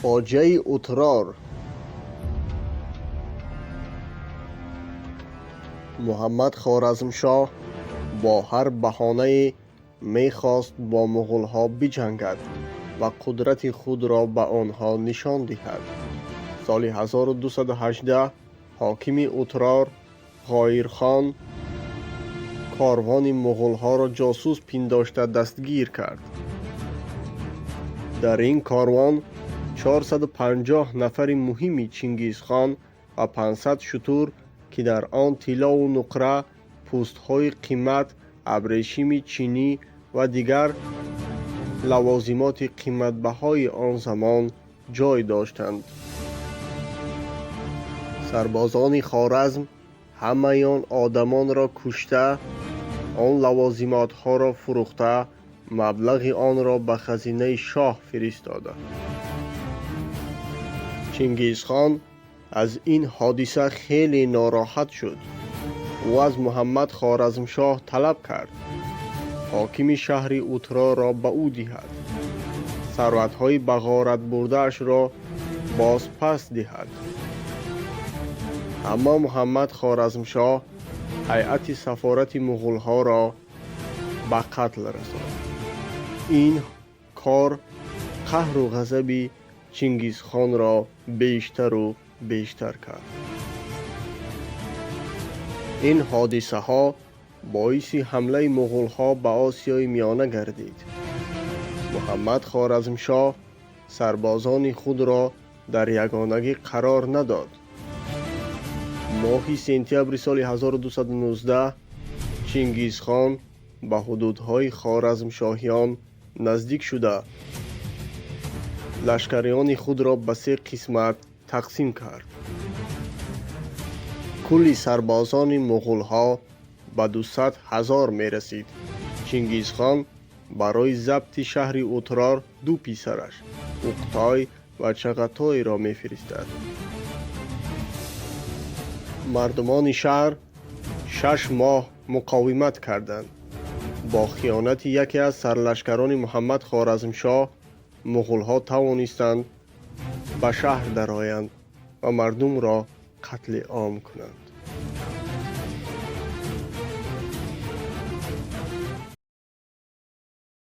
فاجعه اترار. محمد خوارزمشاه با هر بهانه‌ای می‌خواست با مغول‌ها بجنگد و قدرت خود را به آنها نشان دهد. سال 1218 حاکم اترار غایرخان کاروان مغول‌ها را جاسوس پنداشته دستگیر کرد. در این کاروان 450 نفر مهم چنگیزخان و 500 شتر که در آن طلا و نقره، پوست‌های قیمت، ابریشم چینی و دیگر لوازمات قیمت‌بهای آن زمان جای داشتند. سربازان خوارزم همه آن آدمان را کشته، آن لوازمات‌ها را فروخته، مبلغ آن را به خزینه شاه فرستاده. چنگیزخان از این حادثه خیلی ناراحت شد و از محمد خوارزمشاه طلب کرد حاکم شهر اترار را به او دهد، ثروت‌های به غارت برده‌اش را باز پس دهد. اما محمد خوارزمشاه هیئت سفارت مغول‌ها را به قتل رساند. این کار قهر و غضب چنگیزخان را بیشتر و بیشتر کرد. این حادثه ها باعث حمله مغول‌ها به آسیای میانه گردید. محمد خوارزمشاه سربازان خود را در یگانگی قرار نداد. ماه سپتامبر سال 1219 چنگیزخان به حدودهای خوارزمشاهیان نزدیک شده لشکریان خود را به 3 قسمت تقسیم کرد. کل سربازان مغول‌ها به 200,000 می رسید. چنگیزخان برای ضبط شهر اترار 2 پسرش اوقتای و چغتای را می فرستاد. مردمان شهر 6 ماه مقاومت کردند. با خیانت یکی از سرلشکران محمد خوارزمشاه مغول‌ها توانستند به شهر درآیند و مردم را قتل عام کنند.